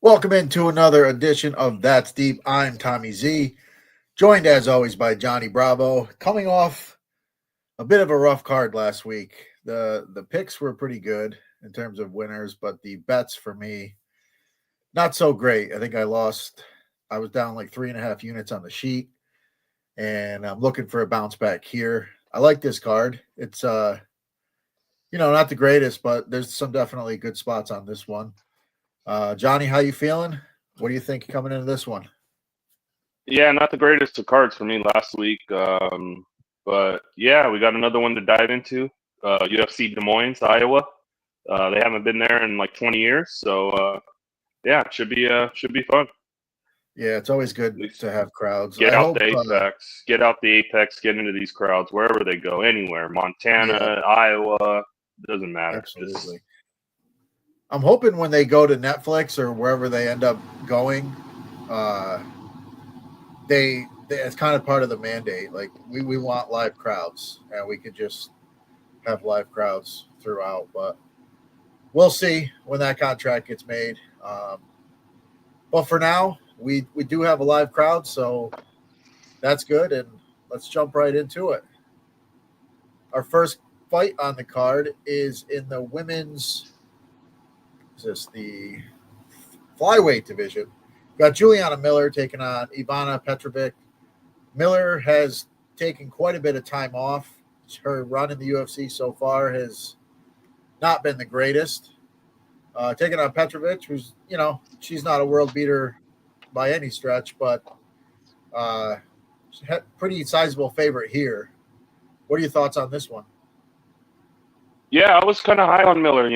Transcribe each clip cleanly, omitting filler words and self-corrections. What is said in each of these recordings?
Welcome into another edition of That's Deep. I'm Tommy Z, joined as always by Johnny Bravo. Coming off a bit of a rough card last week. The picks were pretty good in terms of winners, but the bets for me not so great. I think I lost. I was down like 3.5 units on the sheet, and I'm looking for a bounce back here. I like this card. It's not the greatest, but there's some definitely good spots on this one. Johnny, how you feeling? What do you think coming into this one? Yeah, not the greatest of cards for me last week. But yeah, we got another one to dive into. UFC Des Moines, Iowa. They haven't been there in like 20 years, so yeah, it should be fun. Yeah, it's always At good least to have crowds. get I out hope. the Apex, get into these crowds wherever they go, anywhere, Montana, Yeah, Iowa, doesn't matter. Just absolutely. I'm hoping when they go to Netflix or wherever they end up going, uh, they it's kind of part of the mandate. Like we want live crowds, and we could just have live crowds throughout. But we'll see when that contract gets made. But for now, we do have a live crowd, so that's good. And let's jump right into it. Our first fight on the card is in the women's. Is this the flyweight division? Got Juliana Miller taking on Ivana Petrovic. Miller has taken quite a bit of time off. Her run in the UFC so far has not been the greatest. Taking on Petrovic, who's, she's not a world beater by any stretch, but uh, pretty sizable favorite here. What are your thoughts on this one? yeah, I was kind of high on Miller.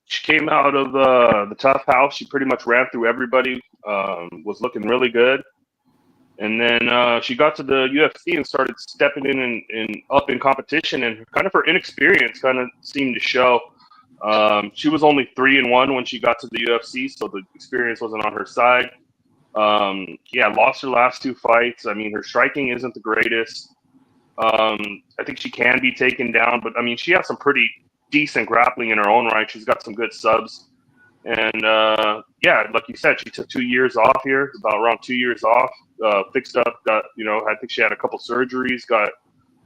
She came out of the tough house. She pretty much ran through everybody. Was looking really good. And then she got to the UFC and started stepping in and up in competition, and kind of her inexperience kind of seemed to show. She was only 3-1 when she got to the UFC, so the experience wasn't on her side. Yeah, lost her last two fights. I mean, her striking isn't the greatest. I think she can be taken down, but I mean, she has some pretty decent grappling in her own right. She's got some good subs. And yeah, like you said, she took 2 years off here, about around 2 years off. Fixed up, I think she had a couple surgeries, got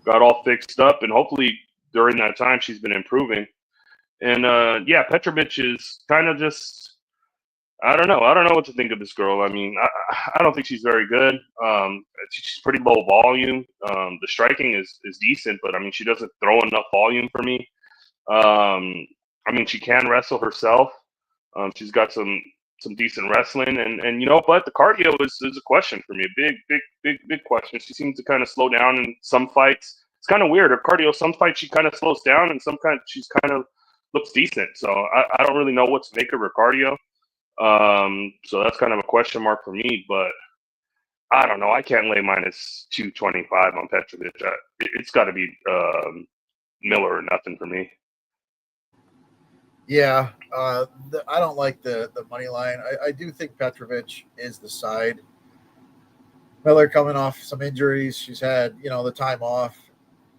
all fixed up, and hopefully during that time she's been improving. And yeah, Petrovic is kind of just, I don't know. I don't know what to think of this girl. I mean, I don't think she's very good. She's pretty low volume. The striking is decent, but I mean, she doesn't throw enough volume for me. I mean, she can wrestle herself. She's got some decent wrestling, and but the cardio is a question for me. A big question. She seems to kind of slow down in some fights. It's kind of weird. Her cardio, some fights she kind of slows down, and she's kind of looks decent. So I don't really know what to make of her cardio. So that's kind of a question mark for me. But I don't know. I can't lay minus 225 on Petrovic. It's got to be Miller or nothing for me. Yeah, I don't like the money line. I do think Petrovic is the side. Miller coming off some injuries. She's had the time off.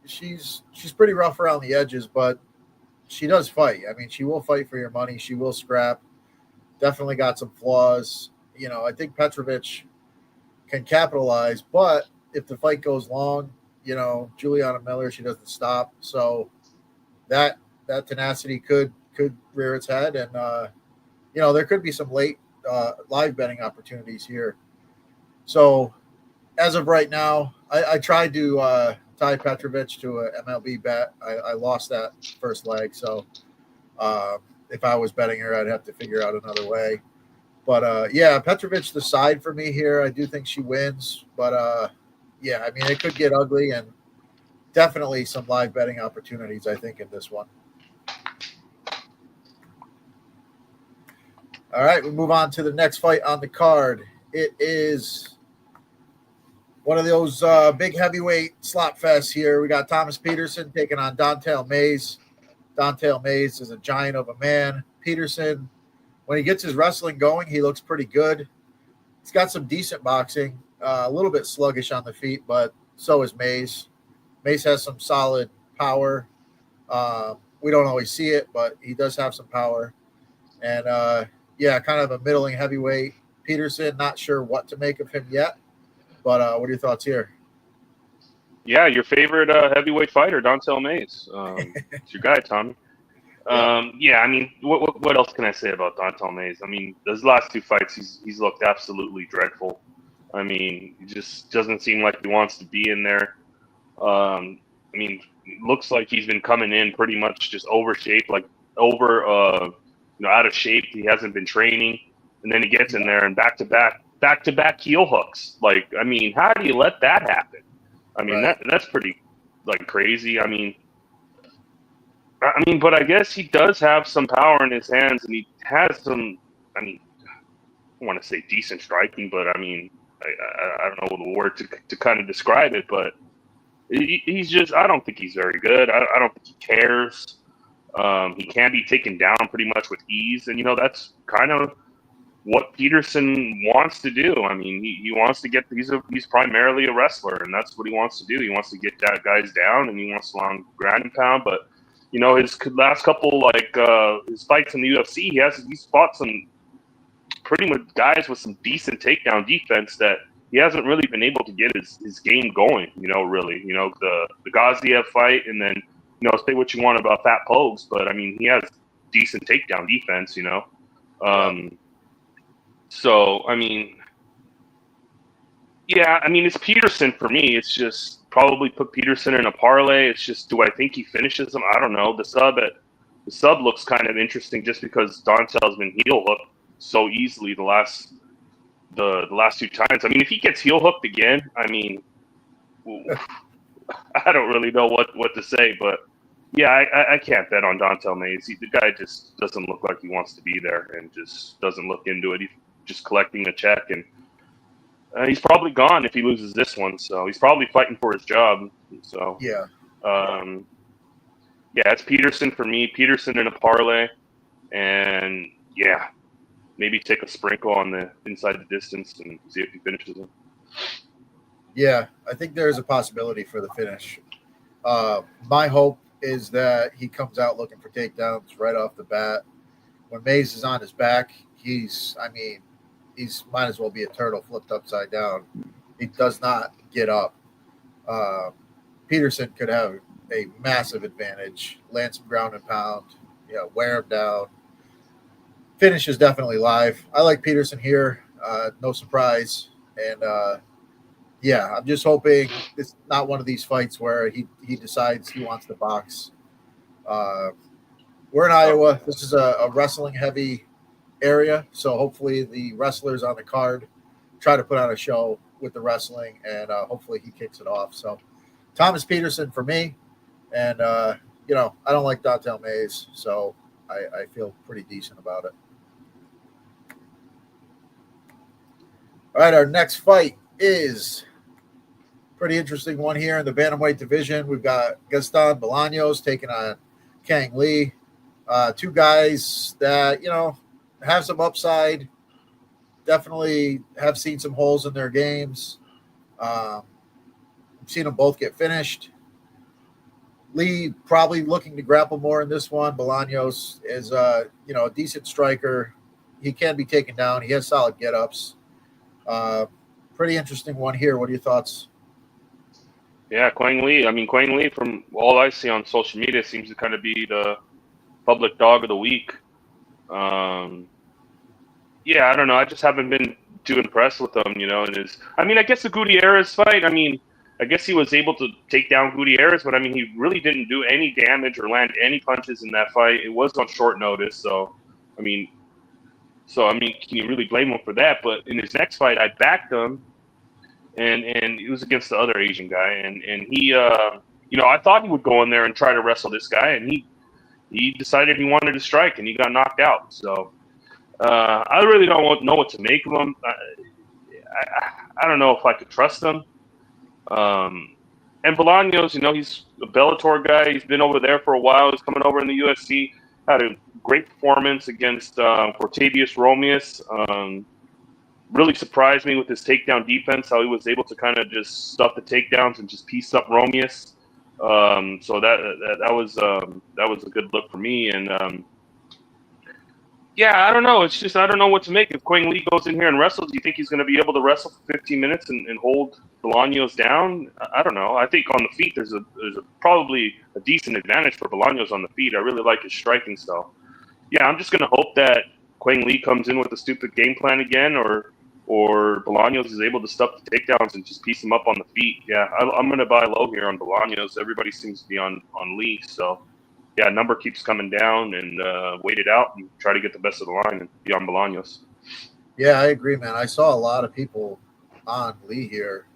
She's pretty rough around the edges, but she does fight. I mean, she will fight for your money. She will scrap. Definitely got some flaws. I think Petrovic can capitalize, but if the fight goes long, Juliana Miller, she doesn't stop. So that tenacity could rear its head, and there could be some late live betting opportunities here. So as of right now, I tried to tie Petrovic to a MLB bet. I lost that first leg, so if I was betting her, I'd have to figure out another way. But yeah, Petrovic the side for me here. I do think she wins, but yeah, I mean it could get ugly, and definitely some live betting opportunities, I think, in this one. All right, we move on to the next fight on the card. It is one of those big heavyweight slot fests here. We got Thomas Peterson taking on Don'Tale Mayes. Don'Tale Mayes is a giant of a man. Peterson, when he gets his wrestling going, he looks pretty good. He's got some decent boxing, a little bit sluggish on the feet, but so is Mayes. Mayes has some solid power. We don't always see it, but he does have some power. And yeah, kind of a middling heavyweight. Peterson, not sure what to make of him yet, but what are your thoughts here? Yeah, your favorite heavyweight fighter, Dontel Mays. It's your guy, Tommy. Yeah, Yeah, I mean, what else can I say about Dontel Mays? I mean, those last two fights, he's looked absolutely dreadful. I mean, he just doesn't seem like he wants to be in there. I mean, looks like he's been coming in pretty much just over shape, like over, out of shape. He hasn't been training, and then he gets in yeah, there and back to back heel hooks. Like, I mean, how do you let that happen? I mean, right, that's pretty like crazy. But I guess he does have some power in his hands, and he has some. I mean, I want to say decent striking, but I mean, I don't know the word to kind of describe it, but he's just. I don't think he's very good. I don't think he cares. He can be taken down pretty much with ease, and that's kind of what Peterson wants to do. I mean, he wants to get he's primarily a wrestler, and that's what he wants to do. He wants to get that guys down, and he wants to long ground and pound. But his last couple his fights in the UFC, he's fought some pretty much guys with some decent takedown defense that he hasn't really been able to get his game going. Really, the Gaziev fight, and then say what you want about Fat Pogues, but I mean he has decent takedown defense. yeah, So, I mean, yeah, I mean, it's Peterson for me. It's just probably put Peterson in a parlay. It's just, do I think he finishes him? I don't know. The sub looks kind of interesting just because Dontel's been heel hooked so easily the last two times. I mean, if he gets heel hooked again, I mean, I don't really know what to say, but yeah, I can't bet on Dontel Mays. The guy just doesn't look like he wants to be there and just doesn't look into it. He's just collecting a check, and he's probably gone if he loses this one. So he's probably fighting for his job. So yeah. um, yeah, it's Peterson for me. Peterson in a parlay, and yeah, maybe take a sprinkle on the inside the distance and see if he finishes it. Yeah, I think there's a possibility for the finish. My hope is that he comes out looking for takedowns right off the bat. When Mays is on his back, he's might as well be a turtle flipped upside down. He does not get up. Uh, Peterson could have a massive advantage, land some ground and pound, wear him down. Finish is definitely live. I like Peterson here. No surprise. And yeah, I'm just hoping it's not one of these fights where he decides he wants to box. Uh, we're in Iowa. This is a wrestling heavy area, so hopefully the wrestlers on the card try to put on a show with the wrestling, and hopefully he kicks it off. So Thomas Peterson for me, and I don't like Dontel Mays, so I feel pretty decent about it. All right, our next fight is pretty interesting one here in the bantamweight division. We've got Gaston Bolaños taking on Kang Lee. Two guys that, have some upside, definitely have seen some holes in their games. I've seen them both get finished. Lee probably looking to grapple more in this one. Bolaños is, a decent striker. He can be taken down. He has solid get-ups. Pretty interesting one here. What are your thoughts? Yeah, Quang Lee. I mean, Quang Lee, from all I see on social media, seems to kind of be the public dog of the week. Yeah, I don't know. I just haven't been too impressed with him, I guess the Gutierrez fight, I guess he was able to take down Gutierrez, but he really didn't do any damage or land any punches in that fight. It was on short notice, I mean, can you really blame him for that? But in his next fight, I backed him, and it was against the other Asian guy, and he, I thought he would go in there and try to wrestle this guy, and he decided he wanted to strike, and he got knocked out. So I really don't know what to make of him. I don't know if I could trust him. And Bolaños, he's a Bellator guy. He's been over there for a while. He's coming over in the UFC. Had a great performance against Cortavius Romius. Really surprised me with his takedown defense, how he was able to kind of just stuff the takedowns and just piece up Romius. So that was a good look for me. And Yeah, I don't know. It's just I don't know what to make. If Quang Lee goes in here and wrestles, do you think he's going to be able to wrestle for 15 minutes and hold Bolaños down? I don't know. I think on the feet there's probably a decent advantage for Bolaños on the feet. I really like his striking style. Yeah, I'm just going to hope that Quang Lee comes in with a stupid game plan again, or Bolaños is able to stuff the takedowns and just piece him up on the feet. Yeah, I'm going to buy low here on Bolaños. Everybody seems to be on Lee, so yeah, number keeps coming down and wait it out and try to get the best of the line and be on Bolaños. Yeah, I agree, man. I saw a lot of people on Lee here,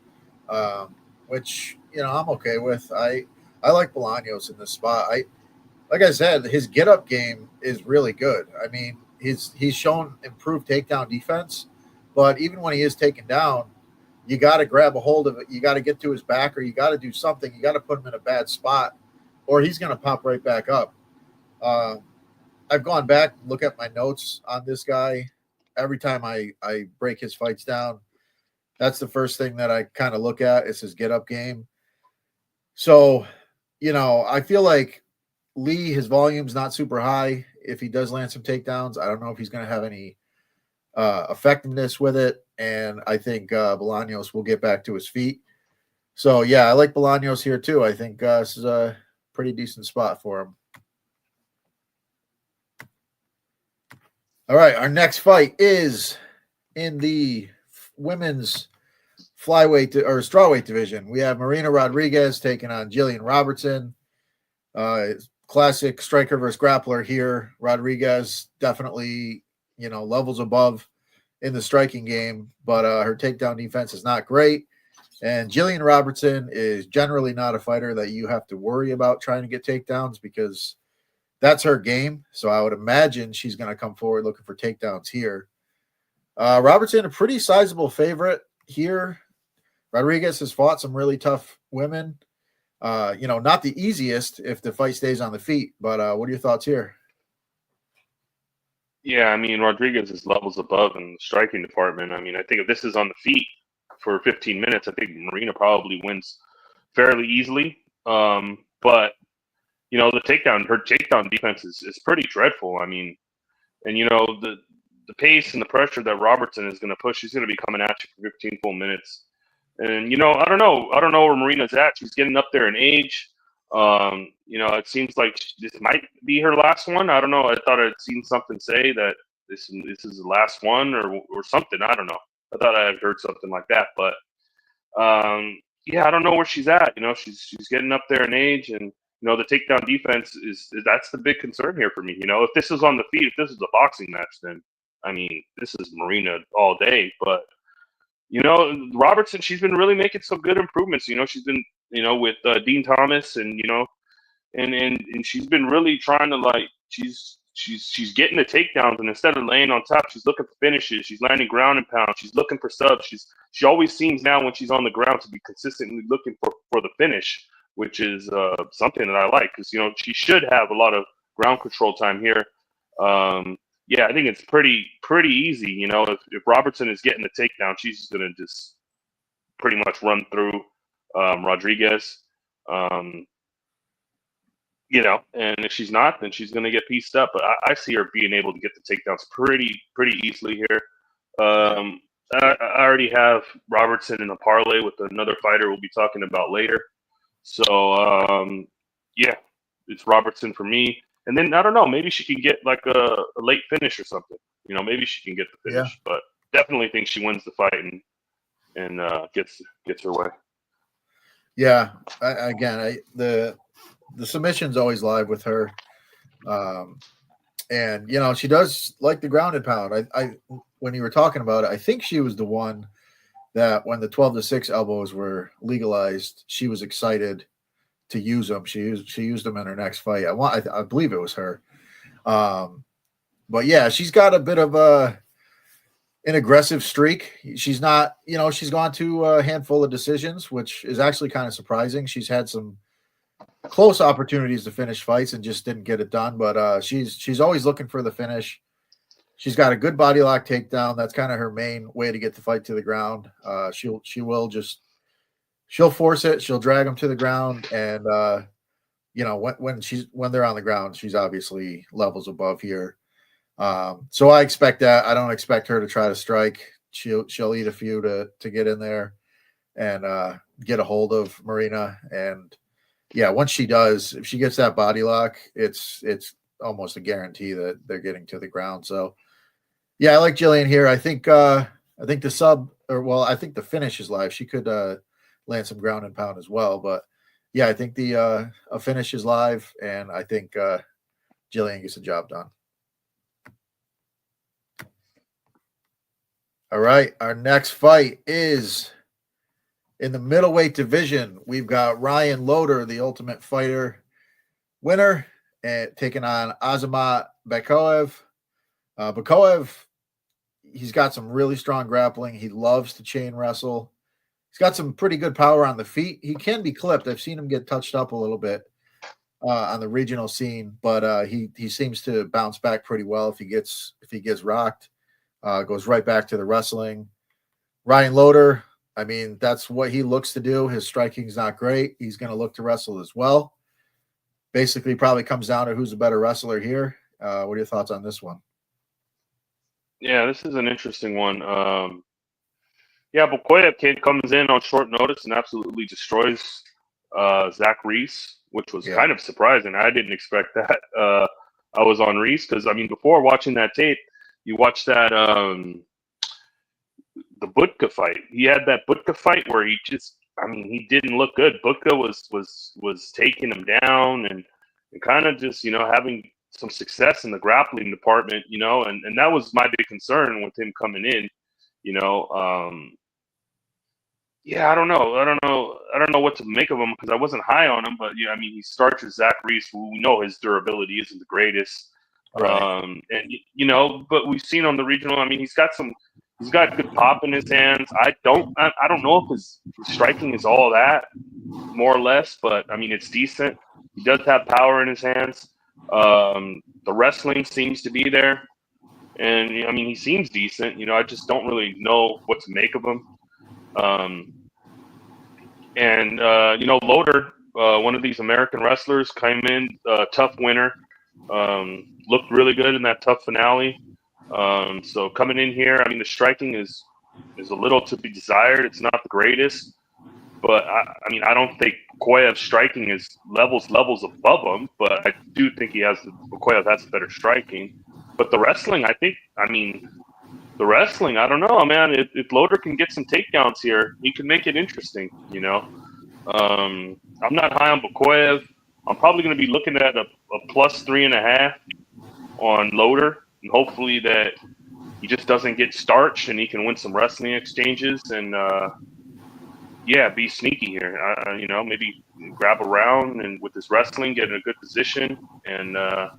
which I'm okay with. I like Bolaños in this spot. Like I said, his get up game is really good. I mean, he's shown improved takedown defense, but even when he is taken down, you got to grab a hold of it. You got to get to his back, or you got to do something. You got to put him in a bad spot, or he's going to pop right back up. Um, I've gone back and look at my notes on this guy. Every time I break his fights down, that's the first thing that I kind of look at is his get up game. So, I feel like Lee, his volume's not super high. If he does land some takedowns, I don't know if he's going to have any effectiveness with it. And I think Bolaños will get back to his feet. So, yeah, I like Bolaños here too. I think this is a pretty decent spot for him. All right, our next fight is in the women's flyweight or strawweight division. We have Marina Rodriguez taking on Jillian Robertson. Classic striker versus grappler here. Rodriguez definitely, levels above in the striking game, but her takedown defense is not great. And Jillian Robertson is generally not a fighter that you have to worry about trying to get takedowns because that's her game. So I would imagine she's going to come forward looking for takedowns here. Robertson, a pretty sizable favorite here. Rodriguez has fought some really tough women. Not the easiest if the fight stays on the feet, but what are your thoughts here? Yeah, I mean, Rodriguez is levels above in the striking department. I mean, I think if this is on the feet for 15 minutes, I think Marina probably wins fairly easily. But her takedown defense is pretty dreadful. I mean, and the pace and the pressure that Robertson is going to push, he's going to be coming at you for 15 full minutes. And I don't know where Marina's at. She's getting up there in age. It seems like this might be her last one. I don't know. I thought I'd seen something say that this is the last one or something. I don't know. I thought I had heard something like that, but yeah, I don't know where she's at. She's getting up there in age, and the takedown defense is that's the big concern here for me. If this is on the feet, if this is a boxing match, then I mean this is Marina all day. But Robertson, she's been really making some good improvements. She's been with Dean Thomas, and and she's been really trying to she's getting the takedowns, and instead of laying on top, she's looking for finishes. She's landing ground and pound. She's looking for subs. She always seems now when she's on the ground to be consistently looking for the finish, which is something that I like because she should have a lot of ground control time here. Yeah, I think it's pretty easy. If Robertson is getting the takedown, she's just gonna just pretty much run through Rodriguez. And if she's not, then she's going to get pieced up. But I see her being able to get the takedowns pretty easily here. I already have Robertson in a parlay with another fighter we'll be talking about later. So, yeah, it's Robertson for me. And then, I don't know, maybe she can get like a late finish or something. Maybe she can get the finish. Yeah. But definitely think she wins the fight and gets her way. Yeah, the submission's always live with her. And she does like the ground and pound. I when you were talking about it, I think she was the one that when the 12-6 elbows were legalized, she was excited to use them. She used them in her next fight. I believe it was her. But yeah, she's got a bit of an aggressive streak. She's not, she's gone to a handful of decisions, which is actually kind of surprising. She's had some close opportunities to finish fights and just didn't get it done. But she's always looking for the finish. She's got a good body lock takedown. That's kind of her main way to get the fight to the ground. She'll force it. She'll drag them to the ground, and when they're on the ground, she's obviously levels above here. So I expect that. I don't expect her to try to strike. She'll eat a few to get in there and get a hold of Marina. And yeah, once she does, if she gets that body lock, it's almost a guarantee that they're getting to the ground. So yeah, I like Jillian here. I think the sub, or well, I think the finish is live. She could land some ground and pound as well. But yeah, I think the a finish is live, and I think Jillian gets the job done. All right, our next fight is in the middleweight division. We've got Ryan Loder, the Ultimate Fighter winner, and taking on Azamat Bakoev. Bakoev, he's got some really strong grappling. He loves to chain wrestle. He's got some pretty good power on the feet. He can be clipped. I've seen him get touched up a little bit on the regional scene, but he seems to bounce back pretty well if he gets rocked. Goes right back to the wrestling. Ryan Loder, I mean, that's what he looks to do. His striking's not great. He's going to look to wrestle as well. Basically, probably comes down to who's a better wrestler here. What are your thoughts on this one? Yeah, this is an interesting one. Yeah, Bakoev comes in on short notice and absolutely destroys Zach Reese, which was kind of surprising. I didn't expect that. I was on Reese because, I mean, before watching that tape, you watch that the Butka fight. He had that Butka fight where he just, I mean, he didn't look good. Butka was taking him down and kind of just, having some success in the grappling department, and that was my big concern with him coming in, yeah, I don't know what to make of him because I wasn't high on him, but yeah, I mean, he starts with Zach Reese, who we know his durability isn't the greatest. Right. And but we've seen on the regional, I mean, he's got good pop in his hands. I don't know if his striking is all that, more or less, but I mean, it's decent. He does have power in his hands. The wrestling seems to be there, and I mean, he seems decent. I just don't really know what to make of him. Loder, one of these American wrestlers, came in, tough winner, looked really good in that tough finale. So coming in here, I mean, the striking is a little to be desired. It's not the greatest, but I mean, I don't think Bakoev's striking is levels above him, but I do think Bakoev has better striking. But the wrestling, I don't know, man. If Loder can get some takedowns here, he can make it interesting, I'm not high on Bakoev. I'm probably going to be looking at a plus 3.5 on Loder, and hopefully that he just doesn't get starched and he can win some wrestling exchanges and, be sneaky here. Maybe grab a round and with his wrestling, get in a good position. And, I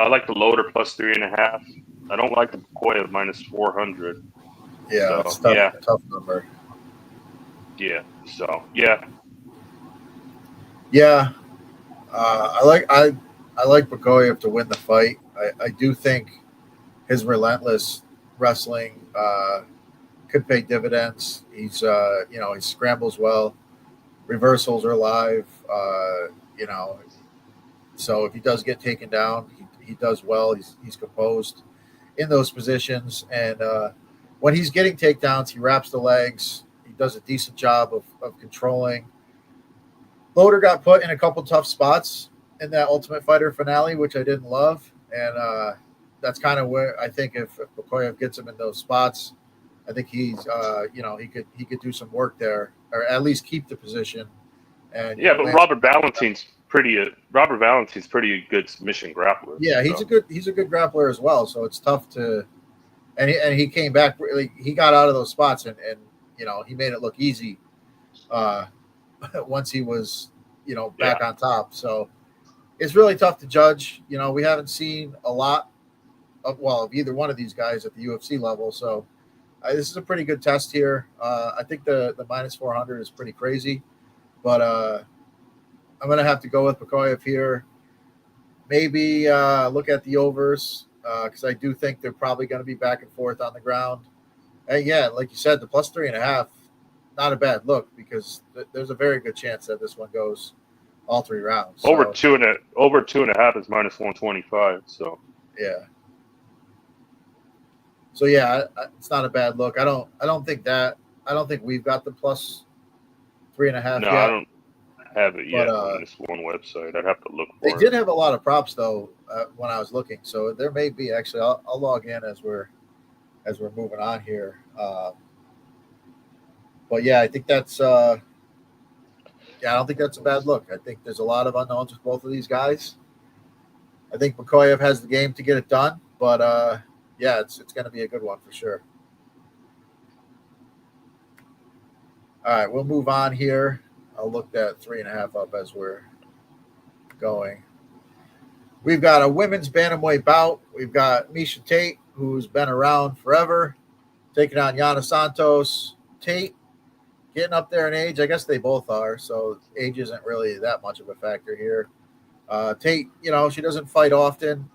like the Loder plus 3.5. I don't like the Bakoev minus 400. Yeah, it's tough number. Yeah. So yeah. Yeah. I like Bakoev to win the fight. I do think his relentless wrestling could pay dividends. He's he scrambles well. Reversals are live. So if he does get taken down, he does well. He's composed in those positions, and when he's getting takedowns, he wraps the legs. He does a decent job of controlling. Loder got put in a couple tough spots in that Ultimate Fighter finale, which I didn't love, and that's kind of where I think if Bakoev gets him in those spots, I think he's he could do some work there, or at least keep the position. And but Robert Valentin's pretty good submission grappler. Yeah, he's a good grappler as well. So it's tough to, and he came back. Really, he got out of those spots and he made it look easy. Once he was back on top, so it's really tough to judge. We haven't seen a lot of either one of these guys at the UFC level, so this is a pretty good test here. I think the minus 400 is pretty crazy, but I'm going to have to go with Bakoev here. Maybe look at the overs because I do think they're probably going to be back and forth on the ground. And yeah, like you said, the plus 3.5, not a bad look because there's a very good chance that this one goes all 3 rounds. Over 2.5 is minus 125. So yeah. So yeah, it's not a bad look. I don't think we've got the plus 3.5 No, I yet. don't have it But yet on this one website. I'd have to look they for it. did have a lot of props though when I was looking. So there may be actually. I'll log in as we're moving on here. But yeah, I think that's. Yeah, I don't think that's a bad look. I think there's a lot of unknowns with both of these guys. I think Makoyev has the game to get it done, but yeah, it's going to be a good one for sure. All right, we'll move on here. I'll look that 3.5 up as we're going. We've got a women's bantamweight bout. We've got Miesha Tate, who's been around forever, taking on Yana Santos. Tate getting up there in age. I guess they both are, so age isn't really that much of a factor here. Tate, she doesn't fight often.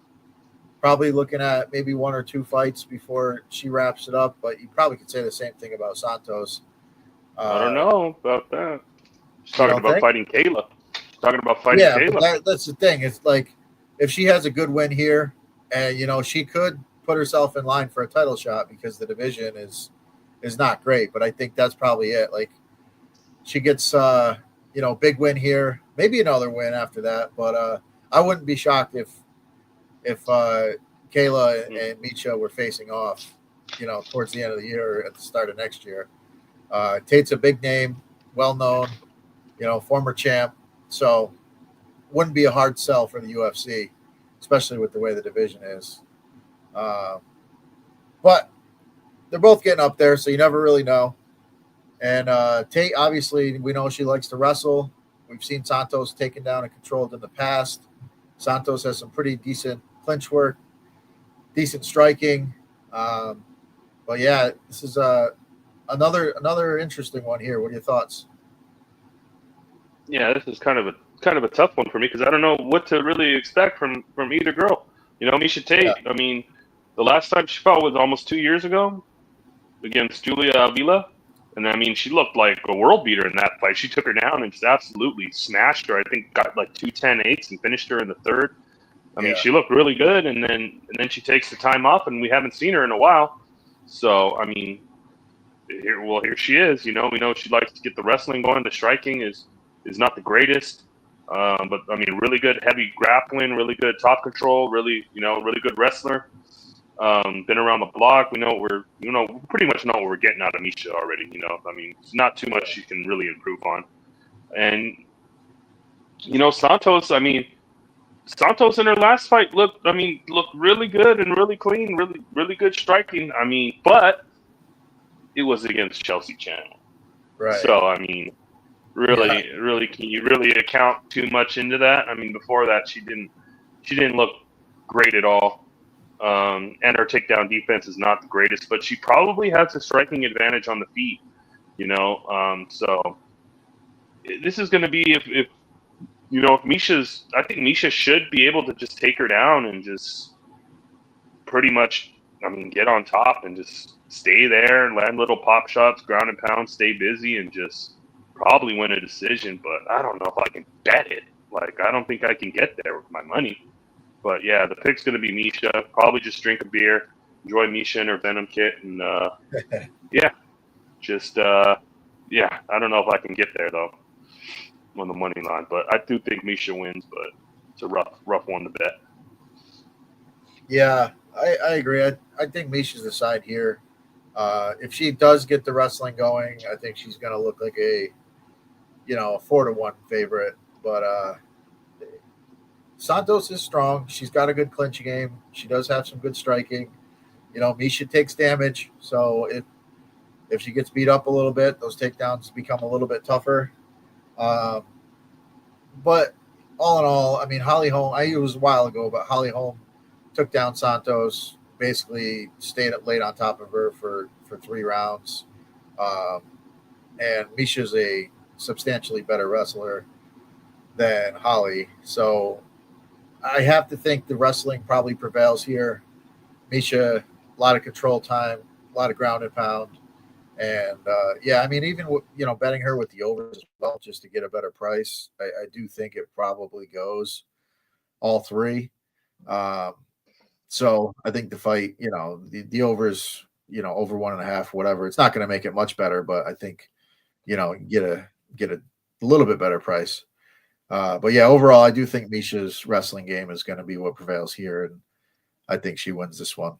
Probably looking at maybe 1 or 2 fights before she wraps it up, but you probably could say the same thing about Santos. I don't know about that. She's You talking don't about think? fighting Kayla. She's talking about fighting Yeah, but Kayla. that's the thing. It's like if she has a good win here, and she could put herself in line for a title shot because the division is not great. But I think that's probably it. Like she gets big win here, maybe another win after that. But I wouldn't be shocked if Kayla and Miesha were facing off, towards the end of the year or at the start of next year. Tate's a big name, well known, former champ, so wouldn't be a hard sell for the UFC, especially with the way the division is. But they're both getting up there, so you never really know. And Tate, obviously, we know she likes to wrestle. We've seen Santos taken down and controlled in the past. Santos has some pretty decent clinch work, decent striking. But yeah, this is another interesting one here. What are your thoughts? Yeah, this is kind of a tough one for me because I don't know what to really expect from either girl. Miesha Tate. Yeah. I mean, the last time she fought was almost 2 years ago against Julia Avila, and I mean, she looked like a world beater in that fight. She took her down and just absolutely smashed her. I think got like 2 10-8s and finished her in the third. I mean, she looked really good, and then she takes the time off, and we haven't seen her in a while. So I mean, here she is. We know she likes to get the wrestling going. The striking is not the greatest, but I mean, really good heavy grappling, really good top control, really good wrestler. Been around the block. We pretty much know what we're getting out of Miesha already. I mean, it's not too much she can really improve on. And Santos. I mean, Santos in her last fight looked really good and really clean, really good striking. I mean, but it was against Chelsea Channel. Right. So I mean, really, can you really account too much into that? I mean, before that, she didn't look great at all. And her takedown defense is not the greatest, but she probably has a striking advantage on the feet. So this is going to be if Miesha's. I think Miesha should be able to just take her down and just pretty much, I mean, get on top and just stay there and land little pop shots, ground and pound, stay busy, and just probably win a decision. But I don't know if I can bet it. Like, I don't think I can get there with my money. But yeah, the pick's going to be Miesha. Probably just drink a beer, enjoy Miesha and her Venom kit, and yeah, just yeah. I don't know if I can get there though on the money line, but I do think Miesha wins. But it's a rough one to bet. Yeah, I agree. I think Miesha's the side here. If she does get the wrestling going, I think she's going to look like a 4-1 favorite. But Santos is strong. She's got a good clinch game. She does have some good striking. Miesha takes damage, so if she gets beat up a little bit, those takedowns become a little bit tougher. But all in all, I mean, Holly Holm, it was a while ago, but Holly Holm took down Santos, basically stayed late on top of her for 3 rounds. And Miesha's a substantially better wrestler than Holly. So I have to think the wrestling probably prevails here. Miesha, a lot of control time, a lot of ground and pound. And yeah, I mean, even betting her with the overs as well, just to get a better price, I do think it probably goes all 3. So I think the fight, the overs, over 1.5, whatever. It's not going to make it much better, but I think, get a little bit better price. But yeah, overall, I do think Misha's wrestling game is going to be what prevails here, and I think she wins this one.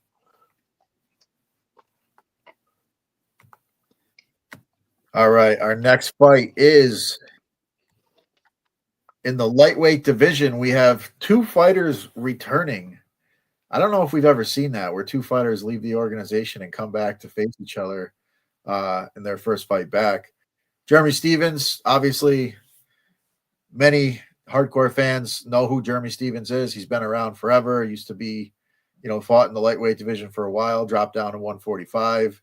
All right, our next fight is in the lightweight division. We have two fighters returning. I don't know if we've ever seen that, where two fighters leave the organization and come back to face each other in their first fight back. Jeremy Stephens, obviously, many hardcore fans know who Jeremy Stephens is. He's been around forever. He used to be, fought in the lightweight division for a while, dropped down to 145.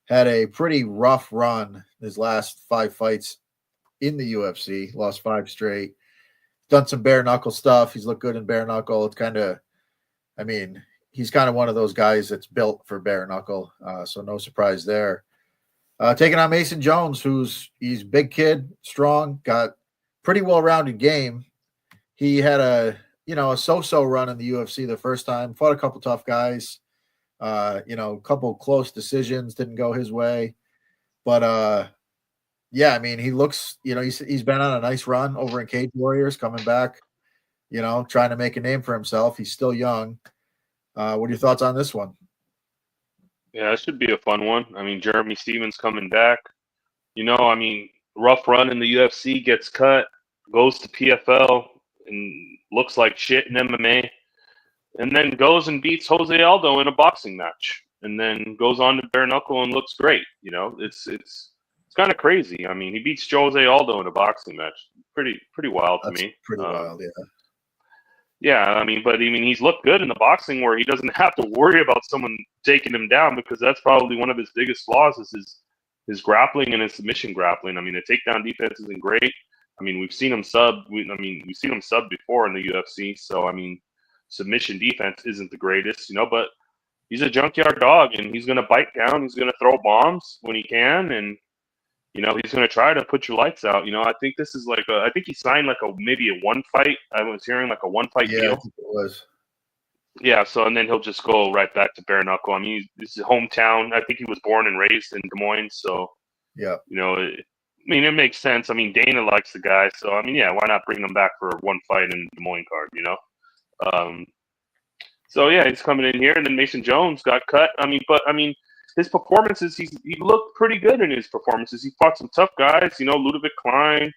Had a pretty rough run his last 5 fights in the UFC, lost 5 straight. Done some bare knuckle stuff. He's looked good in bare knuckle. It's kind of, he's kind of one of those guys that's built for bare knuckle. So no surprise there. Taking on Mason Jones, he's big kid, strong, got pretty well-rounded game. He had a so-so run in the UFC the first time, fought a couple tough guys, a couple close decisions didn't go his way. But he looks, he's been on a nice run over in Cage Warriors, coming back, trying to make a name for himself. He's still young. What are your thoughts on this one? Yeah, it should be a fun one. Jeremy Stephens coming back. Rough run in the UFC, gets cut, goes to PFL, and looks like shit in MMA, and then goes and beats Jose Aldo in a boxing match, and then goes on to bare knuckle and looks great. It's kind of crazy. He beats Jose Aldo in a boxing match. Pretty wild to me. Pretty wild, yeah. Yeah, he's looked good in the boxing where he doesn't have to worry about someone taking him down, because that's probably one of his biggest flaws is his grappling and his submission grappling. The takedown defense isn't great. We've seen him sub. We've seen him sub before in the UFC. So submission defense isn't the greatest, but he's a junkyard dog, and he's gonna bite down. He's gonna throw bombs when he can, and he's going to try to put your lights out. I think this is I think he signed maybe a one fight. I was hearing a one fight deal. I think it was. Yeah. So, and then he'll just go right back to bare knuckle. This is hometown. I think he was born and raised in Des Moines. So, yeah. It makes sense. Dana likes the guy. So, why not bring him back for one fight in Des Moines card, So, yeah, he's coming in here. And then Mason Jones got cut. His performances, he looked pretty good in his performances. He fought some tough guys, Ludovic Klein,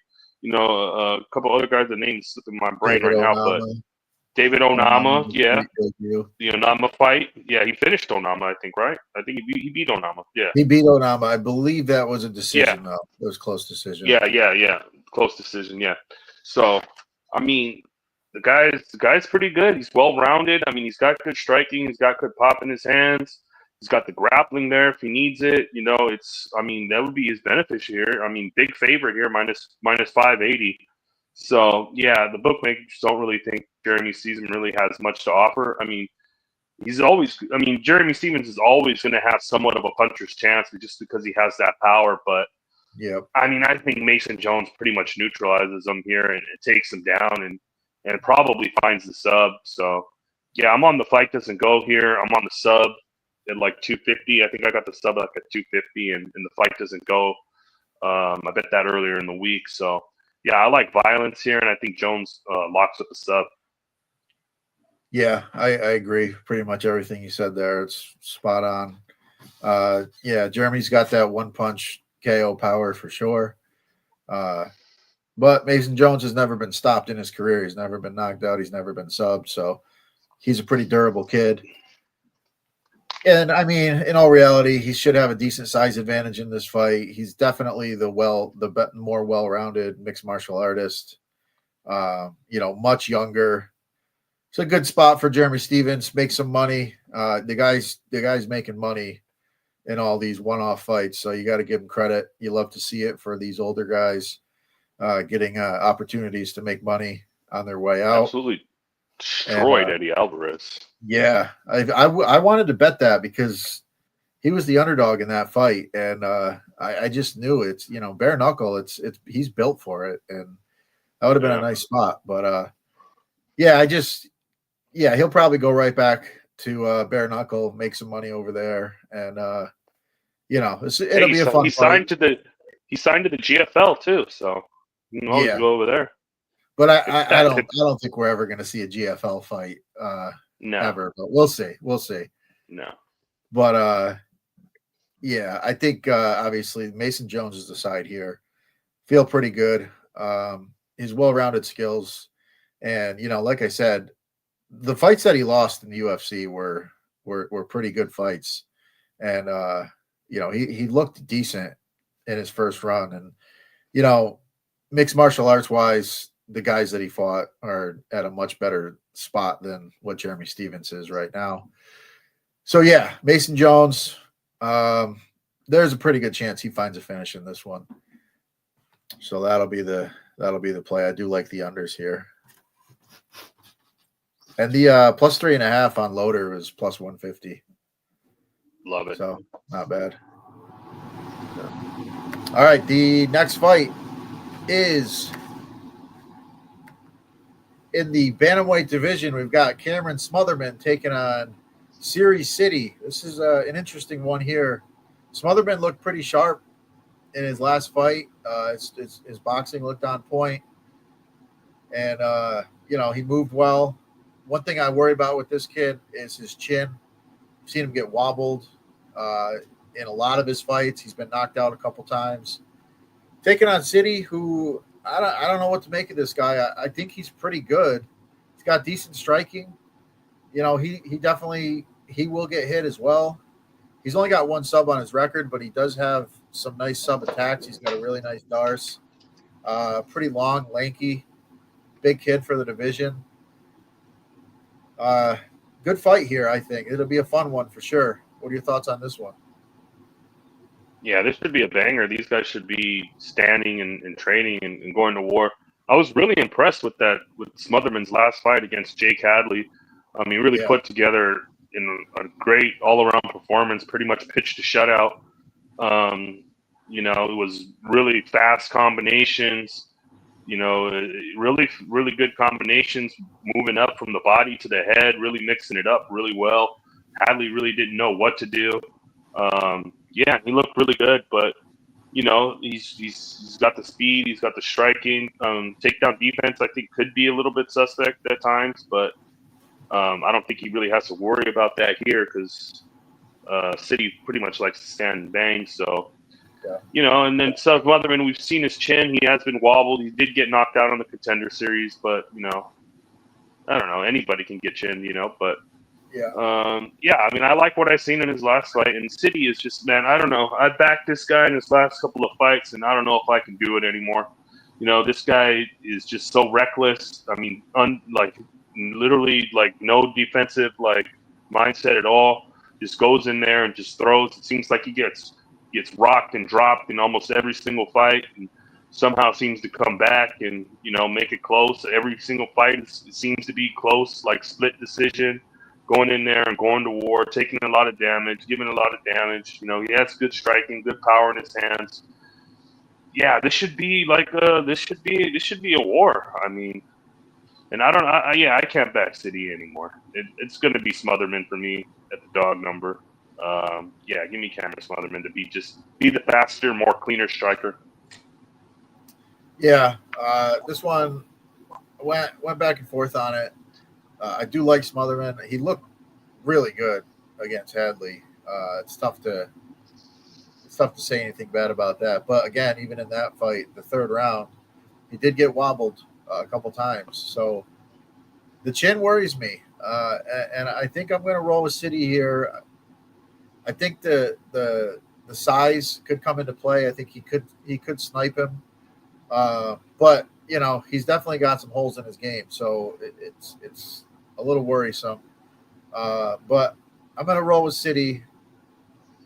a couple other guys, the names slip in my brain right now, but David Onama, yeah, the Onama fight, yeah, he finished Onama, I think, right? I think he beat Onama, yeah. He beat Onama. I believe that was a decision, though. It was a close decision. Yeah, close decision, yeah. So, the guy's pretty good. He's well-rounded. He's got good striking. He's got good pop in his hands. He's got the grappling there if he needs it. That would be his beneficiary. Big favorite here, minus 580. So, yeah, the bookmakers don't really think Jeremy Stephens really has much to offer. Jeremy Stephens is always going to have somewhat of a puncher's chance just because he has that power. But, yeah, I think Mason Jones pretty much neutralizes him here and it takes him down and probably finds the sub. So, yeah, I'm on the fight doesn't go here. I'm on the sub at 250. I think I got the sub at 250 and the fight doesn't go. I bet that earlier in the week. So, yeah, I like violence here, and I think Jones locks up the sub. Yeah, I agree. Pretty much everything you said there. It's spot on. Yeah, Jeremy's got that one punch KO power for sure. But Mason Jones has never been stopped in his career. He's never been knocked out. He's never been subbed. So he's a pretty durable kid. And in all reality, he should have a decent size advantage in this fight. He's definitely the more well-rounded mixed martial artist. Much younger. It's a good spot for Jeremy Stephens. Make some money. The guy's making money in all these one-off fights, so you got to give him credit. You love to see it for these older guys getting opportunities to make money on their way out. Absolutely. Destroyed Eddie Alvarez. Yeah, I wanted to bet that because he was the underdog in that fight, and I just knew it's bare knuckle. It's he's built for it, and that would have been a nice spot. But he'll probably go right back to bare knuckle, make some money over there, and Hey, it'll be a fun he fight. signed to the GFL too, so you can always Yeah, go over there. but If I that, if, don't think we're ever going to see a GFL fight no, ever, but we'll see. We'll see. no. But yeah, I think obviously Mason Jones is the side here. Feel pretty good. His well-rounded skills, and like I said, the fights that he lost in the UFC were pretty good fights, and he looked decent in his first run, and mixed martial arts wise, the guys that he fought are at a much better spot than what Jeremy Stevens is right now. So yeah, Mason Jones. There's a pretty good chance he finds a finish in this one. So that'll be the play. I do like the unders here. And the plus 3.5 on Loader is plus 150. Love it. So not bad. All right, the next fight is in the bantamweight division. We've got Cameron Smotherman taking on Series City. This is an interesting one here. Smotherman looked pretty sharp in his last fight. His boxing looked on point, and he moved well. One thing I worry about with this kid is his chin. I've seen him get wobbled in a lot of his fights. He's been knocked out a couple times. Taking on City, who I don't know what to make of this guy. I think he's pretty good. He's got decent striking. He definitely will get hit as well. He's only got one sub on his record, but he does have some nice sub attacks. He's got a really nice Darce. Pretty long, lanky, big kid for the division. Good fight here, I think. It'll be a fun one for sure. What are your thoughts on this one? Yeah, this should be a banger. These guys should be standing and training and going to war. I was really impressed with Smotherman's last fight against Jake Hadley. He really put together in a great all-around performance, pretty much pitched a shutout. It was really fast combinations, really, really good combinations, moving up from the body to the head, really mixing it up really well. Hadley really didn't know what to do. He looked really good, but he's got the speed, he's got the striking. Takedown defense, I think, could be a little bit suspect at times, but I don't think he really has to worry about that here because City pretty much likes to stand and bang. So, and then Smotherman, we've seen his chin. He has been wobbled. He did get knocked out on the Contender Series, but, I don't know. Anybody can get chin, but. I like what I've seen in his last fight. And City is just, man, I don't know. I backed this guy in his last couple of fights, and I don't know if I can do it anymore. This guy is just so reckless. Literally, no defensive, mindset at all. Just goes in there and just throws. It seems like he gets rocked and dropped in almost every single fight, and somehow seems to come back and, make it close. Every single fight it seems to be close, split decision. Going in there and going to war, taking a lot of damage, giving a lot of damage. He has good striking, good power in his hands. Yeah, this should be this should be a war. And I can't back City anymore. It's going to be Smotherman for me at the dog number. Give me Cameron Smotherman to be the faster, more cleaner striker. Yeah, this one went back and forth on it. I do like Smotherman. He looked really good against Hadley. It's tough to say anything bad about that. But again, even in that fight, the third round, he did get wobbled a couple times. So the chin worries me, and I think I'm going to roll with City here. I think the size could come into play. I think he could snipe him, but he's definitely got some holes in his game. So it's a little worrisome. But I'm going to roll with City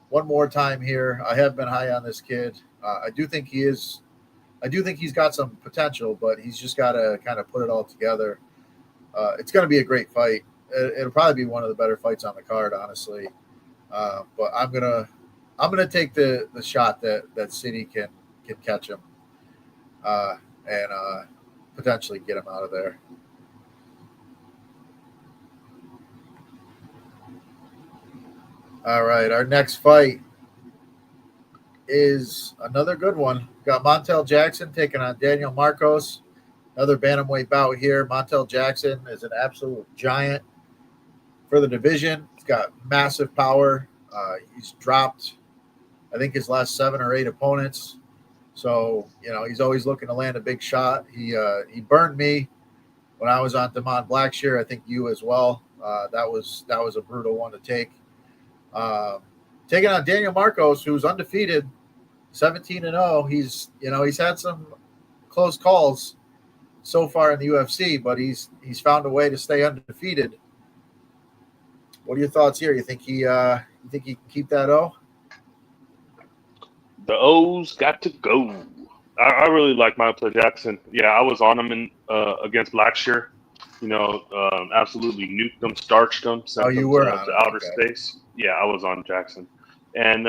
one more time here. I have been high on this kid. I do think he's got some potential, but he's just got to kind of put it all together. It's going to be a great fight. It'll probably be one of the better fights on the card, honestly. But I'm gonna take the shot that City can catch him and potentially get him out of there. All right, our next fight is another good one. Got Montel Jackson taking on Daniel Marcos. Another bantamweight bout here. Montel Jackson is an absolute giant for the division. He's got massive power. He's dropped, I think, his last 7 or 8 opponents. So he's always looking to land a big shot. He burned me when I was on Damon Blackshear. I think you as well. That was a brutal one to take. Um, Taking on Daniel Marcos, who's undefeated, 17-0. He's had some close calls so far in the UFC, but he's found a way to stay undefeated. What are your thoughts here? You think he can keep that O? The O's got to go. I really like Michael Jackson. Yeah, I was on him in against Blackshear. Absolutely nuked him, starched him, Oh, sent you him were to on him. outer Okay. space. Yeah, I was on Jackson, and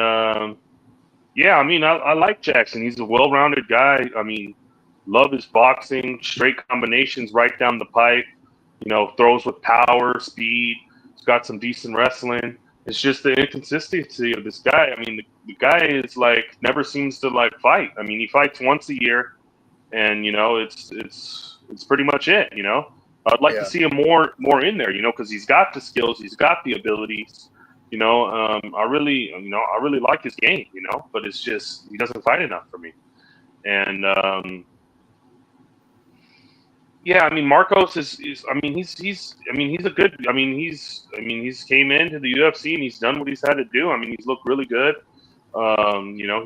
yeah, I mean, I like Jackson. He's a well-rounded guy. I mean, love his boxing, straight combinations right down the pipe. Throws with power, speed. He's got some decent wrestling. It's just the inconsistency of this guy. I mean, the guy is like never seems to like fight. I mean, he fights once a year, and it's pretty much it. I'd like to Yeah. see him more in there. Because he's got the skills, he's got the abilities. I really like his game. But it's just he doesn't fight enough for me. And yeah, I mean Marcos is I mean he's a good he's came into the UFC and he's done what he's had to do. I mean he's looked really good.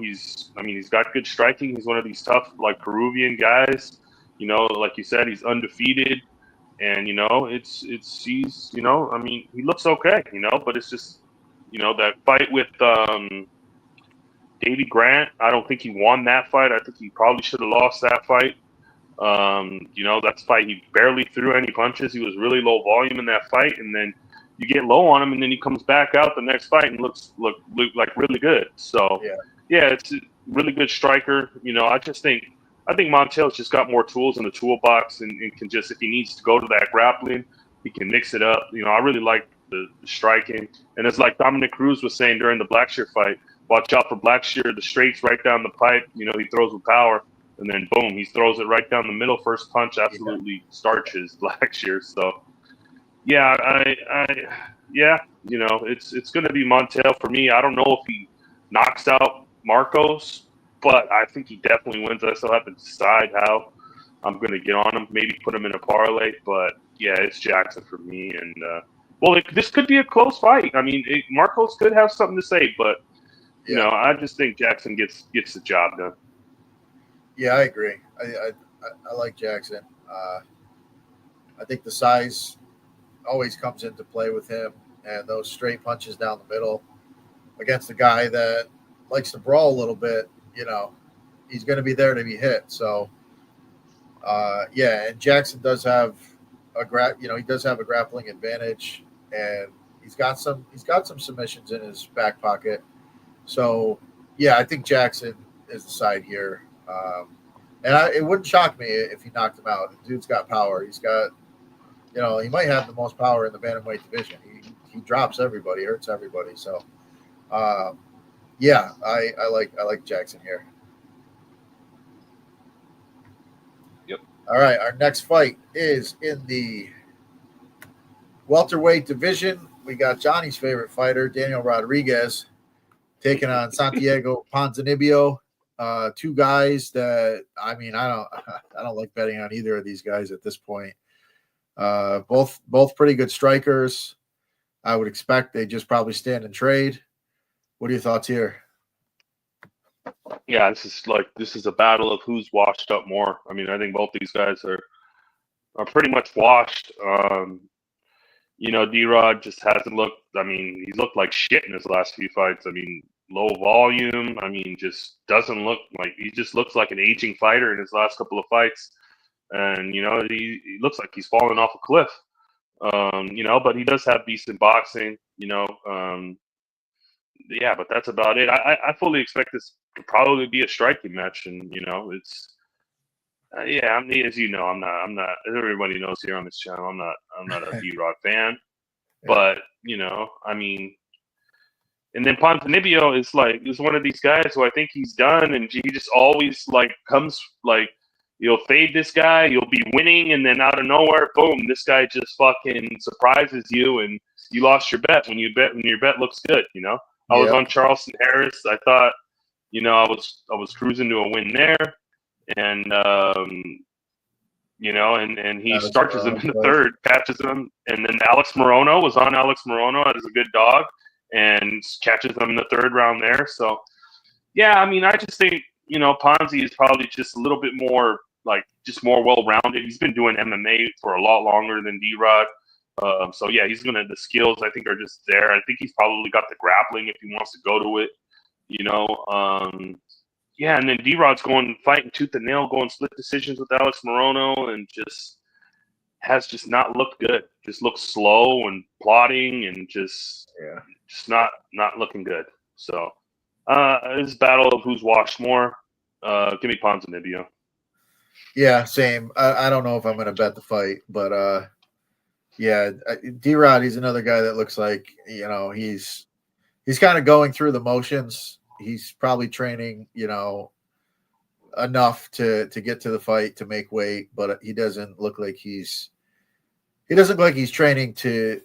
He's got good striking. He's one of these tough like Peruvian guys. Like you said, he's undefeated, and he looks okay. But it's just that fight with Davy Grant. I don't think he won that fight. I think he probably should have lost that fight. That's a fight he barely threw any punches. He was really low volume in that fight, and then you get low on him, and then he comes back out the next fight and look like really good. So Yeah. yeah, it's a really good striker. I think Montel's just got more tools in the toolbox and can just if he needs to go to that grappling, he can mix it up. I really like the striking, and it's like Dominic Cruz was saying during the Blackshear fight. Watch out for Blackshear, the straights right down the pipe. He throws with power. And then boom, he throws it right down the middle. First punch Yeah. absolutely starches Blackshear. So yeah, it's going to be Montel for me. I don't know if he knocks out Marcos, but I think he definitely wins. I still have to decide how I'm going to get on him. Maybe put him in a parlay, but yeah, it's Jackson for me. And this could be a close fight. I mean, Marcos could have something to say, but Yeah. I just think Jackson gets the job done. Yeah, I agree. I like Jackson. I think the size always comes into play with him, and those straight punches down the middle against a guy that likes to brawl a little bit. He's going to be there to be hit. So yeah, and Jackson does have he does have a grappling advantage, and he's got some submissions in his back pocket. So yeah, I think Jackson is the side here. And it wouldn't shock me if he knocked him out. The dude's got power. He's got, he might have the most power in the bantamweight division. He drops everybody, hurts everybody. So, yeah, I like Jackson here. Yep. All right, our next fight is in the welterweight division. We got Johnny's favorite fighter, Daniel Rodriguez, taking on Santiago Ponzinibbio. Two guys that I don't like betting on either of these guys at this point. Both pretty good strikers. I would expect they just probably stand and trade. What are your thoughts here? Yeah, this is a battle of who's washed up more. I mean, I think both these guys are pretty much washed. D-Rod just hasn't looked. I mean, he's looked like shit in his last few fights. I mean, low volume. I mean, just doesn't look like he just looks like an aging fighter in his last couple of fights. And he looks like he's falling off a cliff. But he does have decent boxing. Yeah, but that's about it. I fully expect this to probably be a striking match, and it's yeah. As you know, I'm not. As everybody knows here on this channel, I'm not a D-Rod fan, Yeah, but I mean, And then Ponzinibbio is one of these guys who I think he's done, and he just always comes you'll fade this guy, you'll be winning, and then out of nowhere, boom, this guy just fucking surprises you, and you lost your bet when your bet looks good. I was on Charleston Harris. I thought, I was cruising to a win there, and and he starches him in the third, catches him, and then Alex Morono was on Alex Morono as a good dog, and catches him in the third round there. So, yeah, I mean, I just think, Ponzi is probably just a little bit more, just more well-rounded. He's been doing MMA for a lot longer than D-Rod. So, yeah, the skills, I think, are just there. I think he's probably got the grappling if he wants to go to it, Yeah, and then D-Rod's fighting tooth and nail, going split decisions with Alex Morono, and has not looked good. Just looks slow and plodding, and just not looking good. So, this battle of who's washed more. Give me Ponzinibbio. Yeah, same. I don't know if I'm going to bet the fight, but yeah, D-Rod, he's another guy that looks like, he's kind of going through the motions. He's probably training, enough to get to the fight, to make weight, but he doesn't look like he's training to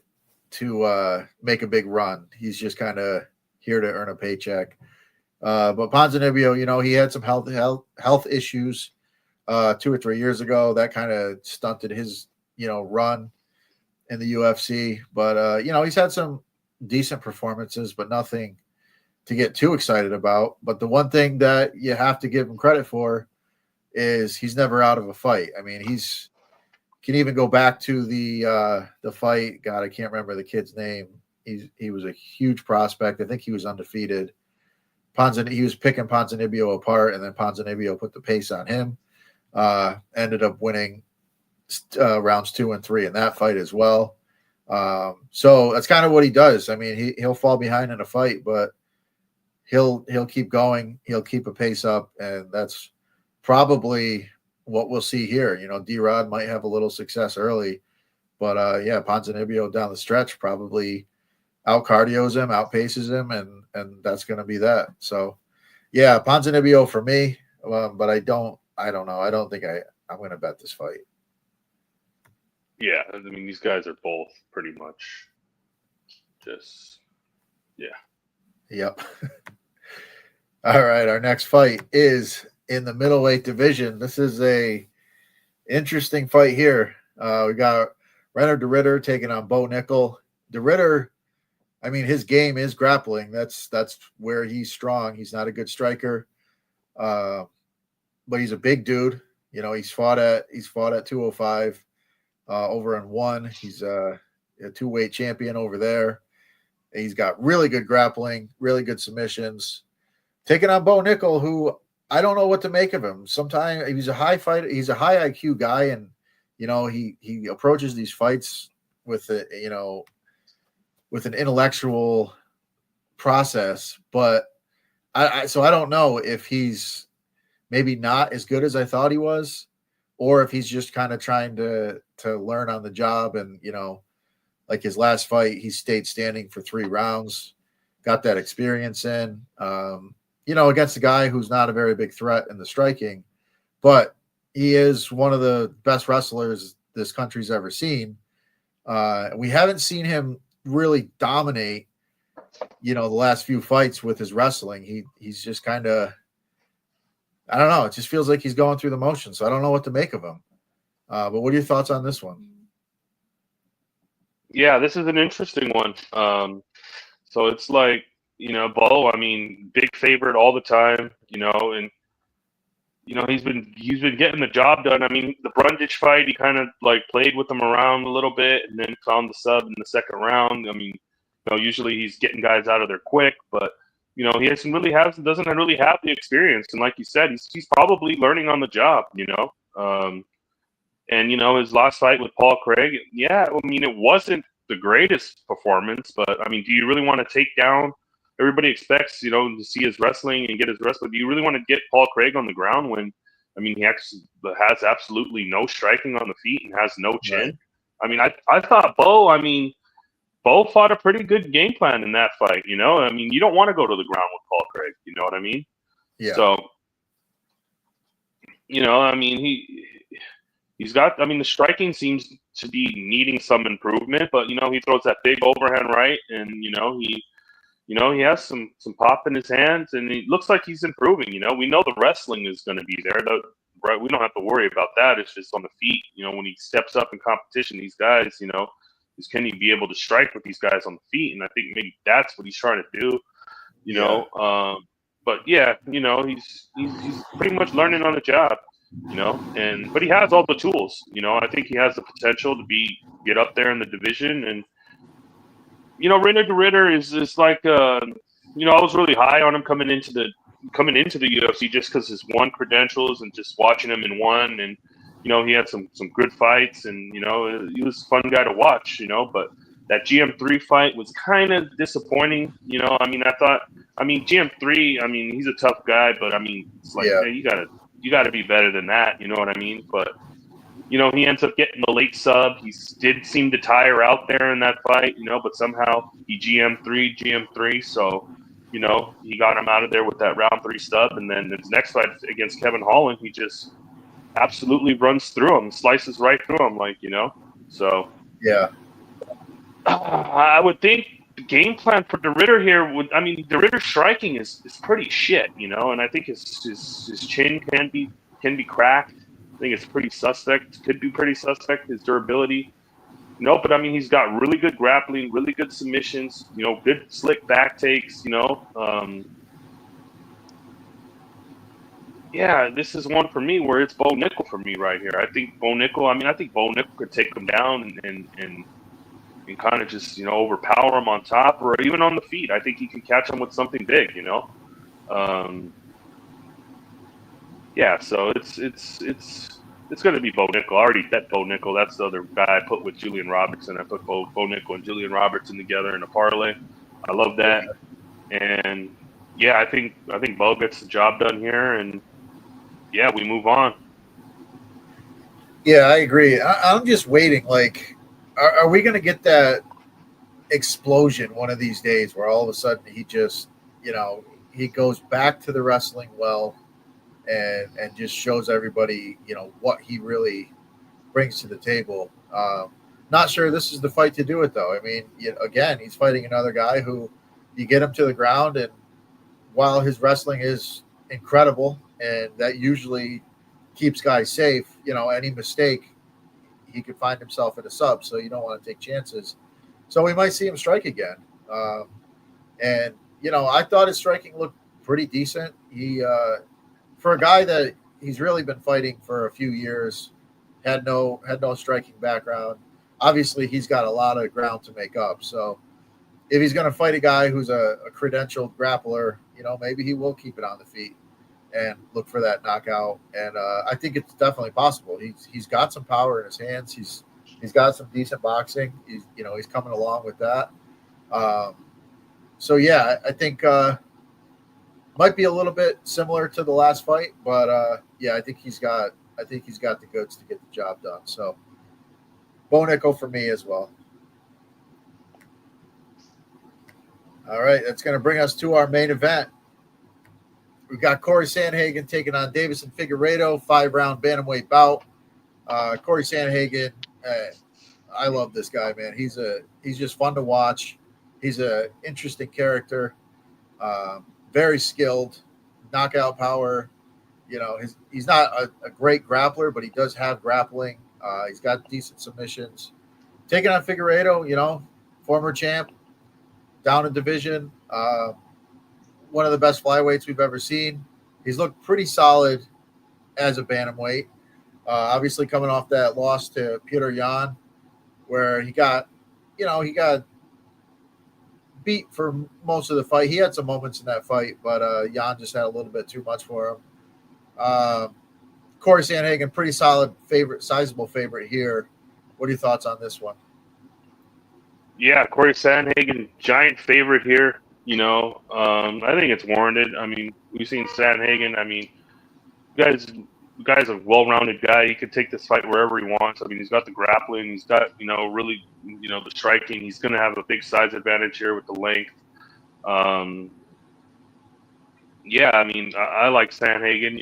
make a big run. He's just kind of here to earn a paycheck. But Ponzinibbio, he had some health issues 2 or 3 years ago that kind of stunted his, run in the UFC. But he's had some decent performances, but nothing to get too excited about. But the one thing that you have to give him credit for is he's never out of a fight. I mean, can even go back to the fight. God, I can't remember the kid's name. He was a huge prospect. I think he was undefeated. He was picking Ponzinibbio apart, and then Ponzinibbio put the pace on him. Ended up winning rounds 2 and 3 in that fight as well. So that's kind of what he does. I mean, he'll fall behind in a fight, but he'll keep going. He'll keep a pace up, and that's probably what we'll see here. D-Rod might have a little success early, but Ponzinibbio down the stretch probably out cardios him, outpaces him, and that's going to be that. So, yeah, Ponzinibbio for me, but I don't know. I don't think I'm going to bet this fight. Yeah, I mean, these guys are both pretty much just, yeah. Yep. All right, our next fight is in the middleweight division. This is a interesting fight here. We got Renner de Ridder taking on Bo Nickel. De Ridder, I mean, his game is grappling. That's where he's strong. He's not a good striker, but he's a big dude. He's fought at 205 over and won. He's a 2-weight champion over there. He's got really good grappling, really good submissions. Taking on Bo Nickel, who I don't know what to make of him. Sometimes he's a high fighter. He's a high IQ guy, and he approaches these fights with with an intellectual process. But I don't know if he's maybe not as good as I thought he was, or if he's just kind of trying to learn on the job. And like his last fight, he stayed standing for 3 rounds, got that experience in. Against a guy who's not a very big threat in the striking, but he is one of the best wrestlers this country's ever seen. We haven't seen him really dominate, the last few fights with his wrestling. He's just kind of, I don't know. It just feels like he's going through the motions. So I don't know what to make of him. But what are your thoughts on this one? Yeah, this is an interesting one. So it's like, Bo, I mean, big favorite all the time, and he's been getting the job done. I mean, the Brundage fight, he kind of played with them around a little bit, and then found the sub in the second round. I mean, usually he's getting guys out of there quick, but he doesn't really have the experience. And like you said, he's probably learning on the job. And his last fight with Paul Craig, yeah, I mean, it wasn't the greatest performance, but I mean, do you really want to take down? Everybody expects, to see his wrestling and get his wrestling. Do you really want to get Paul Craig on the ground when, I mean, he actually has absolutely no striking on the feet and has no chin? Right. I mean, I thought Bo, I mean, Bo fought a pretty good game plan in that fight. You know, I mean, you don't want to go to the ground with Paul Craig. You know what I mean? Yeah. So, you know, I mean, he's got. I mean, the striking seems to be needing some improvement, but you know, he throws that big overhand right, and he has some pop in his hands, and it looks like he's improving. You know, we know the wrestling is going to be there. Right, we don't have to worry about that. It's just on the feet. You know, when he steps up in competition, these guys, you know, can he be able to strike with these guys on the feet? And I think maybe that's what he's trying to do. You know, but yeah, you know, he's pretty much learning on the job. You know, but he has all the tools. You know, I think he has the potential to get up there in the division. And you know, Reiner de Ritter is like, you know, I was really high on him coming into the UFC just because his one credentials and just watching him in one, and you know, he had some good fights, and you know, he was a fun guy to watch. You know, but that GM3 fight was kind of disappointing. You know, I mean, GM3, I mean, he's a tough guy, but I mean, it's like, hey, you gotta be better than that. You know what I mean? But you know, he ends up getting the late sub. He did seem to tire out there in that fight, you know, but somehow he GM3. So, you know, he got him out of there with that round 3 stub. And then his next fight against Kevin Holland, he just absolutely runs through him, slices right through him, like, you know. So, yeah, I would think the game plan for de Ritter here de Ritter's striking is pretty shit, you know, and I think his chin can be cracked. I think it's pretty suspect. Could be pretty suspect, his durability. No, but I mean, he's got really good grappling, really good submissions, you know, good slick back takes, you know. Yeah, this is one for me where it's Bo Nickel for me right here. I think Bo Nickel could take him down and kind of just, you know, overpower him on top or even on the feet. I think he can catch him with something big, you know. Yeah, so it's going to be Bo Nickel. I already bet Bo Nickel. That's the other guy I put with Julian Robertson. I put Bo Nickel and Julian Robertson together in a parlay. I love that. And yeah, I think Bo gets the job done here, and yeah, we move on. Yeah, I agree. I'm just waiting. Like, are we going to get that explosion one of these days where all of a sudden he just, you know, he goes back to the wrestling well and just shows everybody, you know, what he really brings to the table. Not sure this is the fight to do it, though. I mean, again, he's fighting another guy who you get him to the ground, and while his wrestling is incredible, and that usually keeps guys safe, you know, any mistake, he could find himself in a sub, so you don't want to take chances. So we might see him strike again. And, you know, I thought his striking looked pretty decent. He, for a guy that he's really been fighting for a few years, had no striking background. Obviously, he's got a lot of ground to make up. So if he's going to fight a guy who's a credentialed grappler, you know, maybe he will keep it on the feet and look for that knockout. And I think it's definitely possible. He's got some power in his hands. He's got some decent boxing. He's coming along with that. So yeah, I think might be a little bit similar to the last fight, but yeah, I think he's got the goods to get the job done. So Bo Nickel for me as well. All right, that's going to bring us to our main event. We've got Corey Sandhagen taking on Deiveson Figueiredo, 5-round bantamweight bout. Corey Sandhagen, I love this guy, man. He's just fun to watch. He's an interesting character, very skilled, knockout power. You know, he's not a great grappler, but he does have grappling. He's got decent submissions. Taking on Figueiredo, you know, former champ, down in division, one of the best flyweights we've ever seen. He's looked pretty solid as a bantamweight. Obviously coming off that loss to Peter Yan, where he got beat for most of the fight. He had some moments in that fight, but Yan just had a little bit too much for him. Corey Sandhagen, pretty solid favorite, sizable favorite here. What are your thoughts on this one? Yeah, Corey Sandhagen, giant favorite here. You know, I think it's warranted. I mean, we've seen Sandhagen. I mean, you guys guy's a well-rounded guy. He could take this fight wherever he wants. I mean, he's got the grappling. He's got, really, the striking. He's going to have a big size advantage here with the length. Yeah, I mean, I like Sandhagen.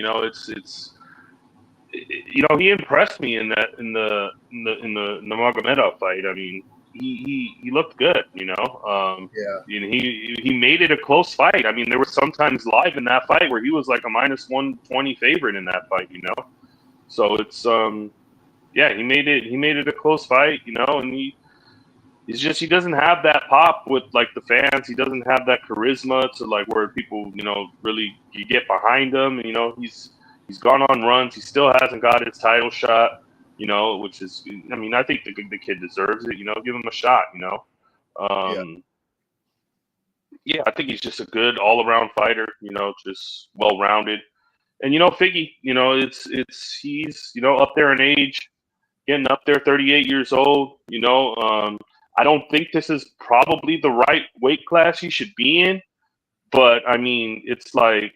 He impressed me in the Magomedov fight. I mean, he looked good. Yeah. He made it a close fight. I mean, there were sometimes live in that fight where he was like a -120 favorite in that fight. So it's yeah, he made it a close fight. And he doesn't have that pop with like the fans. He doesn't have that charisma to like where people really you get behind him. He's gone on runs. He still hasn't got his title shot. Which is, I mean, I think the kid deserves it. Give him a shot. Yeah. Yeah, I think he's just a good all-around fighter. Just well-rounded. And Figgy, he's up there in age, getting up there, 38 years old. I don't think this is probably the right weight class he should be in, but I mean, it's like,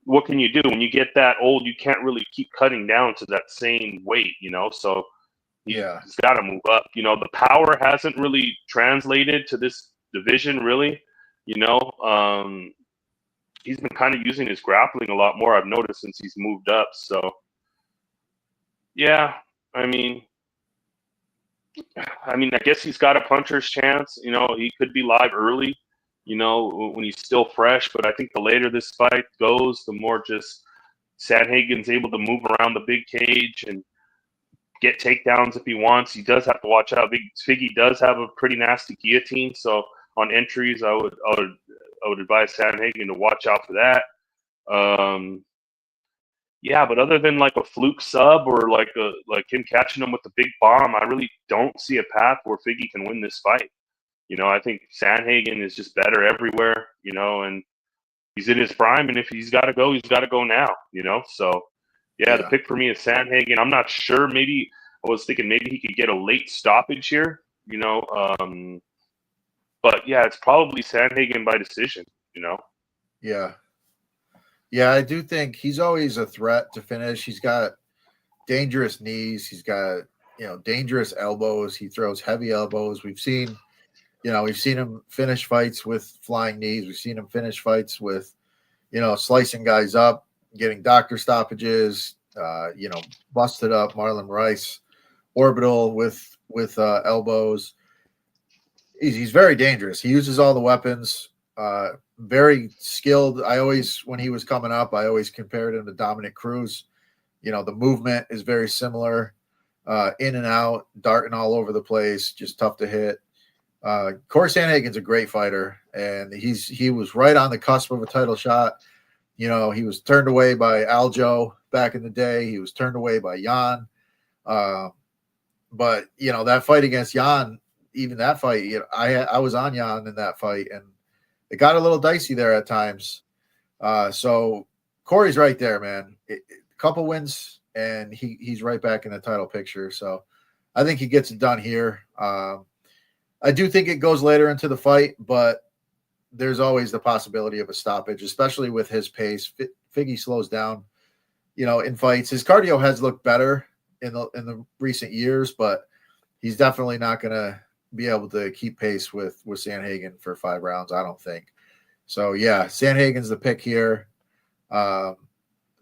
what can you do when you get that old? You can't really keep cutting down to that same weight, So he's got to move up. The power hasn't really translated to this division, really. He's been kind of using his grappling a lot more, I've noticed, since he's moved up. So, yeah, I mean, I guess he's got a puncher's chance. He could be live early, when he's still fresh. But I think the later this fight goes, the more just Sandhagen's able to move around the big cage and get takedowns if he wants. He does have to watch out. Figgy does have a pretty nasty guillotine. So on entries, I would advise Sandhagen to watch out for that. Yeah, but other than like a fluke sub or like him catching him with the big bomb, I really don't see a path where Figgy can win this fight. I think Sandhagen is just better everywhere, and he's in his prime, and if he's got to go, he's got to go now, So, yeah, the pick for me is Sandhagen. I'm not sure. Maybe I was thinking maybe he could get a late stoppage here, But, yeah, it's probably Sandhagen by decision, Yeah. Yeah, I do think he's always a threat to finish. He's got dangerous knees. He's got, dangerous elbows. He throws heavy elbows. We've seen him finish fights with flying knees. We've seen him finish fights with, slicing guys up, getting doctor stoppages, busted up Marlon Rice, orbital with elbows. He's very dangerous. He uses all the weapons. Very skilled. When he was coming up, I always compared him to Dominic Cruz. The movement is very similar, in and out, darting all over the place, just tough to hit. Corey Sandhagen's a great fighter, and he was right on the cusp of a title shot. He was turned away by Aljo back in the day. He was turned away by Jan. But that fight against Jan, even that fight, I was on Jan in that fight, and it got a little dicey there at times. So Corey's right there, man. A couple wins, and he's right back in the title picture. So I think he gets it done here. I do think it goes later into the fight, but there's always the possibility of a stoppage, especially with his pace. Figgy slows down, in fights. His cardio has looked better in the recent years, but he's definitely not going to be able to keep pace with Sandhagen for 5 rounds, I don't think. So, yeah, Sandhagen's the pick here.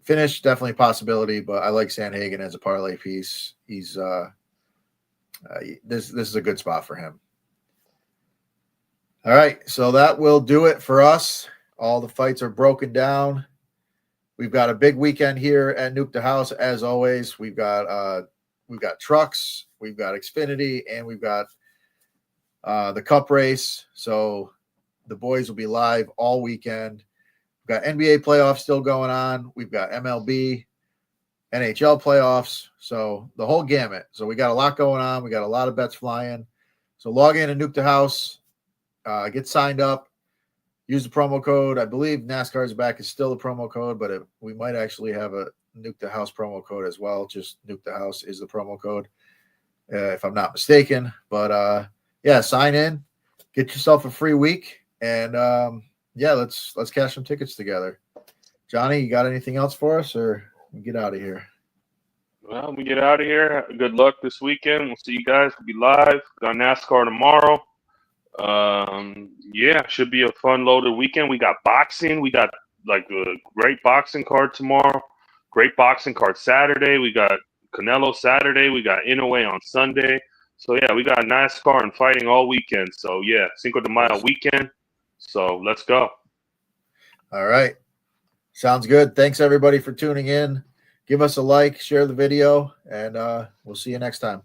Finish, definitely a possibility, but I like Sandhagen as a parlay piece. He's this is a good spot for him. All right, so that will do it for us. All the fights are broken down. We've got a big weekend here at Nuke the House. As always, we've got trucks, we've got Xfinity, and we've got the Cup race. So the boys will be live all weekend. We've got NBA playoffs still going on. We've got MLB, NHL playoffs. So the whole gamut. So we got a lot going on. We got a lot of bets flying. So log in and Nuke the House. Get signed up. Use the promo code. I believe NASCAR's Back is still the promo code, but we might actually have a Nuke the House promo code as well. Just Nuke the House is the promo code, if I'm not mistaken. But yeah, sign in, get yourself a free week, and yeah, let's cash some tickets together. Johnny, you got anything else for us, or We get out of here. Well, we get out of here. Good luck this weekend. We'll see you guys. We'll be live. Got NASCAR tomorrow. Yeah, should be a fun loaded weekend. We got boxing. We got like a great boxing card tomorrow. Great boxing card Saturday. We got Canelo Saturday. We got Inoue on Sunday. So yeah, we got NASCAR and fighting all weekend. So yeah, Cinco de Mayo weekend. So let's go. All right. Sounds good. Thanks everybody for tuning in. Give us a like, share the video, and we'll see you next time.